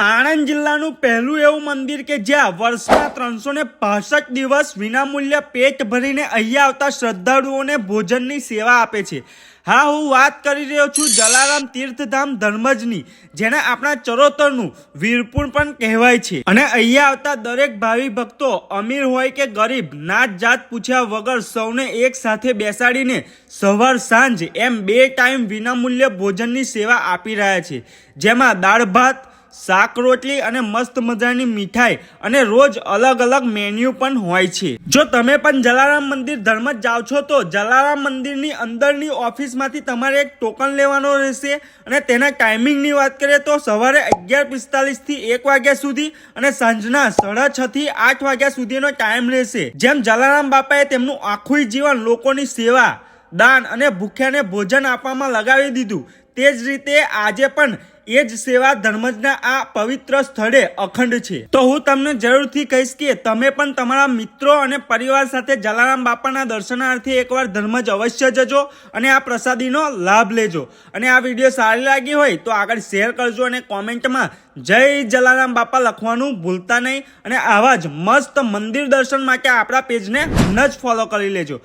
આણંદ જિલ્લાનું પહેલું એવું મંદિર કે જ્યાં વર્ષના 365 દિવસ વિનામૂલ્ય પેટ ભરીને અહીંયા આવતા શ્રદ્ધાળુઓને ભોજનની સેવા આપે છે। હા, હું વાત કરી રહ્યો છું જલારામ તીર્થધામ ધર્મજની, જેને આપણા ચરોતરનું વીરપુર પણ કહેવાય છે। અને અહીંયા આવતા દરેક ભાવિ ભક્તો અમીર હોય કે ગરીબ, નાત જાત પૂછ્યા વગર સૌને એક સાથે બેસાડીને સવાર સાંજ એમ 2 ટાઈમ વિનામૂલ્ય ભોજનની સેવા આપી રહ્યા છે, જેમાં દાળ ભાત, શાક રોટલી અને મસ્ત મજાની મીઠાઈ અને રોજ અલગ અલગ મેન્યુ પણ હોય છે। જો તમે પણ જલારામ મંદિર ધર્મજ જાઓ છો તો જલારામ મંદિરની અંદરની ઓફિસમાંથી તમારે એક ટોકન લેવાનો રહેશે અને તેના ટાઈમિંગની વાત કરીએ તો સવારે 11:45 થી 1 વાગ્યા સુધી અને સાંજના 6:30 થી 8 વાગ્યા સુધીનો ટાઈમ રહેશે। જેમ જલારામ બાપાએ તેમનું આખું જીવન લોકોની સેવા, દાન અને ભૂખ્યાને ભોજન આપવામાં લગાવી દીધું, તે જ રીતે આજે પણ એ જ સેવા ધર્મજના આ પવિત્ર સ્થળે અખંડ છે। તો હું તમને જરૂરથી કહીશ કે તમે પણ તમારા મિત્રો અને પરિવાર સાથે જલારામ બાપાના દર્શનાર્થે એકવાર ધર્મજ અવશ્ય જજો અને આ પ્રસાદીનો લાભ લેજો। અને આ વિડીયો સારી લાગી હોય તો આગળ શેર કરજો અને કોમેન્ટમાં જય જલારામ બાપા લખવાનું ભૂલતા નહીં। અને આવા જ મસ્ત મંદિર દર્શન માટે આપણા પેજને જ ફોલો કરી લેજો।